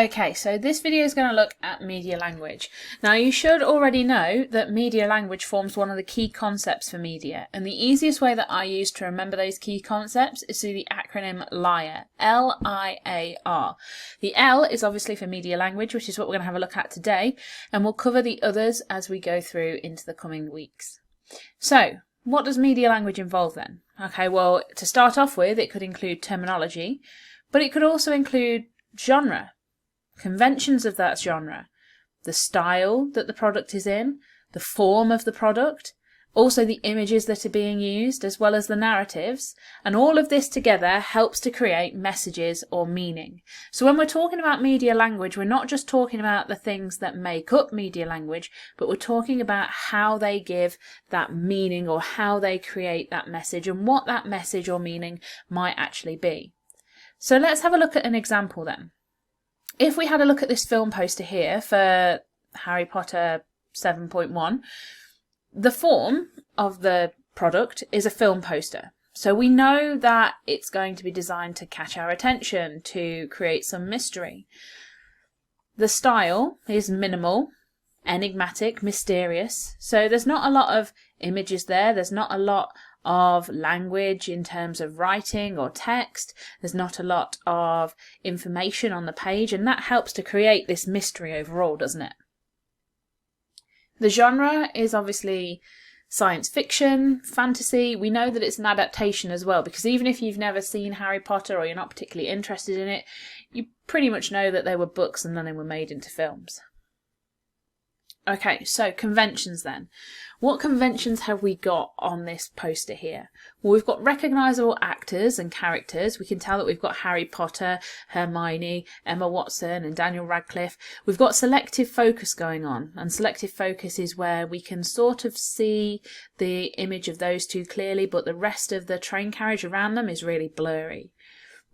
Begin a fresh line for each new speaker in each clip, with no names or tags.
Okay, so this video is going to look at media language. Now you should already know that media language forms one of the key concepts for media, and the easiest way that I use to remember those key concepts is through the acronym LIAR, L-I-A-R. The L is obviously for media language, which is what we're going to have a look at today, and we'll cover the others as we go through into the coming weeks. So, what does media language involve then? Okay, well, to start off with, it could include terminology, but it could also include genre, conventions of that genre, the style that the product is in, the form of the product, also the images that are being used, as well as the narratives, and all of this together helps to create messages or meaning. So when we're talking about media language, we're not just talking about the things that make up media language, but we're talking about how they give that meaning or how they create that message and what that message or meaning might actually be. So let's have a look at an example then. If we had a look at this film poster here for Harry Potter 7.1, the form of the product is a film poster. So we know that it's going to be designed to catch our attention, to create some mystery. The style is minimal, enigmatic, mysterious. So there's not a lot of images there. There's not a lot of language in terms of writing or text. There's not a lot of information on the page, and that helps to create this mystery overall, doesn't it? The genre is obviously science fiction, fantasy. We know that it's an adaptation as well, because even if you've never seen Harry Potter or you're not particularly interested in it, you pretty much know that they were books and then they were made into films. Okay, so conventions then. What conventions have we got on this poster here? Well, we've got recognisable actors and characters. We can tell that we've got Harry Potter, Hermione, Emma Watson and Daniel Radcliffe. We've got selective focus going on, and selective focus is where we can sort of see the image of those two clearly, but the rest of the train carriage around them is really blurry.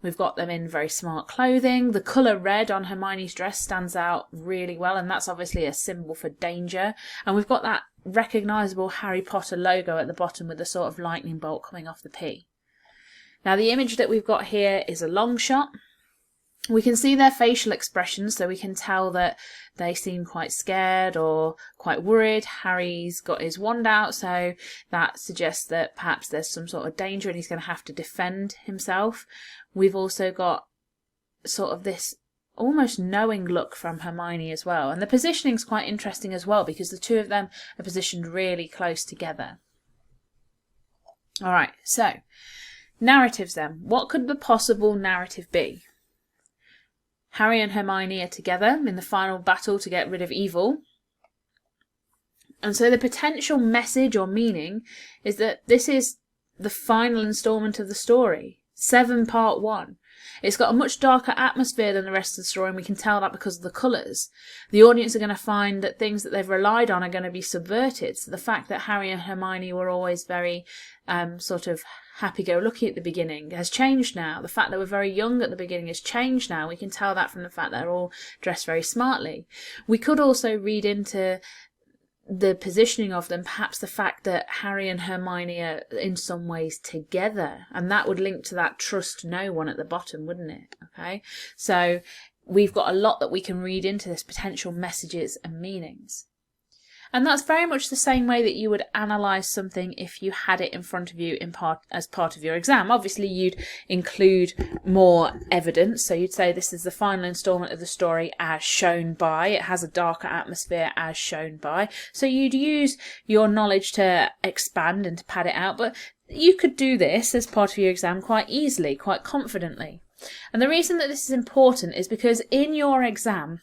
We've got them in very smart clothing. The colour red on Hermione's dress stands out really well, and that's obviously a symbol for danger. And we've got that recognisable Harry Potter logo at the bottom with the sort of lightning bolt coming off the P. Now the image that we've got here is a long shot. We can see their facial expressions, so we can tell that they seem quite scared or quite worried. Harry's got his wand out, so that suggests that perhaps there's some sort of danger and he's going to have to defend himself. We've also got sort of this almost knowing look from Hermione as well. And the positioning's quite interesting as well, because the two of them are positioned really close together. Alright, so narratives then. What could the possible narrative be? Harry and Hermione are together in the final battle to get rid of evil. And so the potential message or meaning is that this is the final instalment of the story. 7 part 1. It's got a much darker atmosphere than the rest of the story, and we can tell that because of the colours. The audience are going to find that things that they've relied on are going to be subverted. So the fact that Harry and Hermione were always very sort of happy-go-lucky at the beginning has changed now. The fact that we're very young at the beginning has changed now. We can tell that from the fact that they're all dressed very smartly. We could also read into the positioning of them, perhaps the fact that Harry and Hermione are in some ways together, and that would link to that trust no one at the bottom, wouldn't it? Okay, so we've got a lot that we can read into this potential messages and meanings. And that's very much the same way that you would analyse something if you had it in front of you as part of your exam. Obviously, you'd include more evidence. So you'd say this is the final instalment of the story as shown by. It has a darker atmosphere as shown by. So you'd use your knowledge to expand and to pad it out. But you could do this as part of your exam quite easily, quite confidently. And the reason that this is important is because in your exam,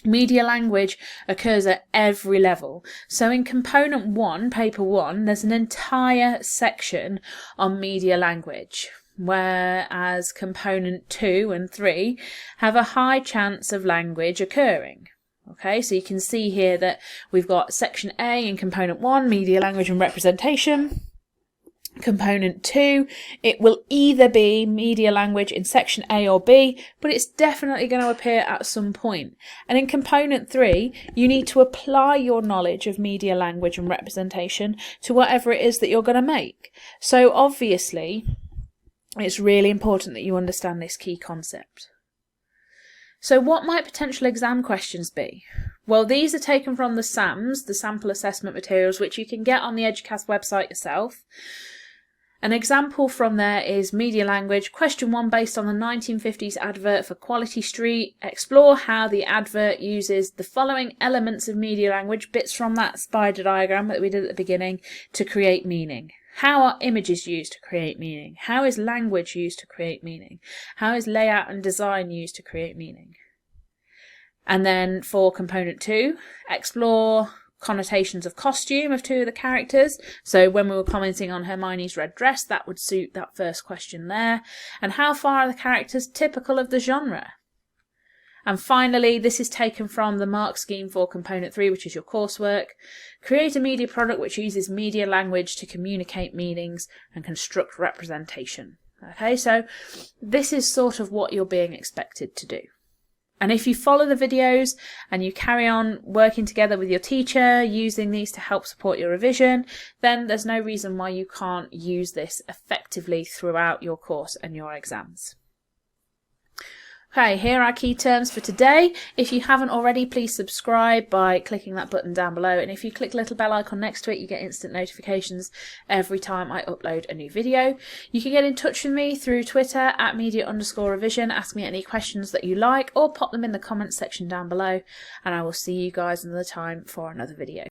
media language occurs at every level. So in component 1, paper 1, there's an entire section on media language, whereas component 2 and 3 have a high chance of language occurring. Okay, so you can see here that we've got section A in component 1, media language and representation. Component 2, it will either be media language in section A or B, but it's definitely going to appear at some point. And in component 3, you need to apply your knowledge of media language and representation to whatever it is that you're going to make. So obviously, it's really important that you understand this key concept. So what might potential exam questions be? Well, these are taken from the SAMs, the sample assessment materials, which you can get on the Educast website yourself. An example from there is media language. Question 1, based on the 1950s advert for Quality Street, explore how the advert uses the following elements of media language, bits from that spider diagram that we did at the beginning, to create meaning. How are images used to create meaning? How is language used to create meaning? How is layout and design used to create meaning? And then for component 2, explore connotations of costume of 2 of the characters. So when we were commenting on Hermione's red dress, that would suit that first question there. And how far are the characters typical of the genre? And finally, this is taken from the mark scheme for component 3, which is your coursework. Create a media product which uses media language to communicate meanings and construct representation. Okay, so this is sort of what you're being expected to do. And if you follow the videos and you carry on working together with your teacher, using these to help support your revision, then there's no reason why you can't use this effectively throughout your course and your exams. Okay, here are our key terms for today. If you haven't already, please subscribe by clicking that button down below. And if you click the little bell icon next to it, you get instant notifications every time I upload a new video. You can get in touch with me through Twitter at media_revision. Ask me any questions that you like or pop them in the comments section down below. And I will see you guys another time for another video.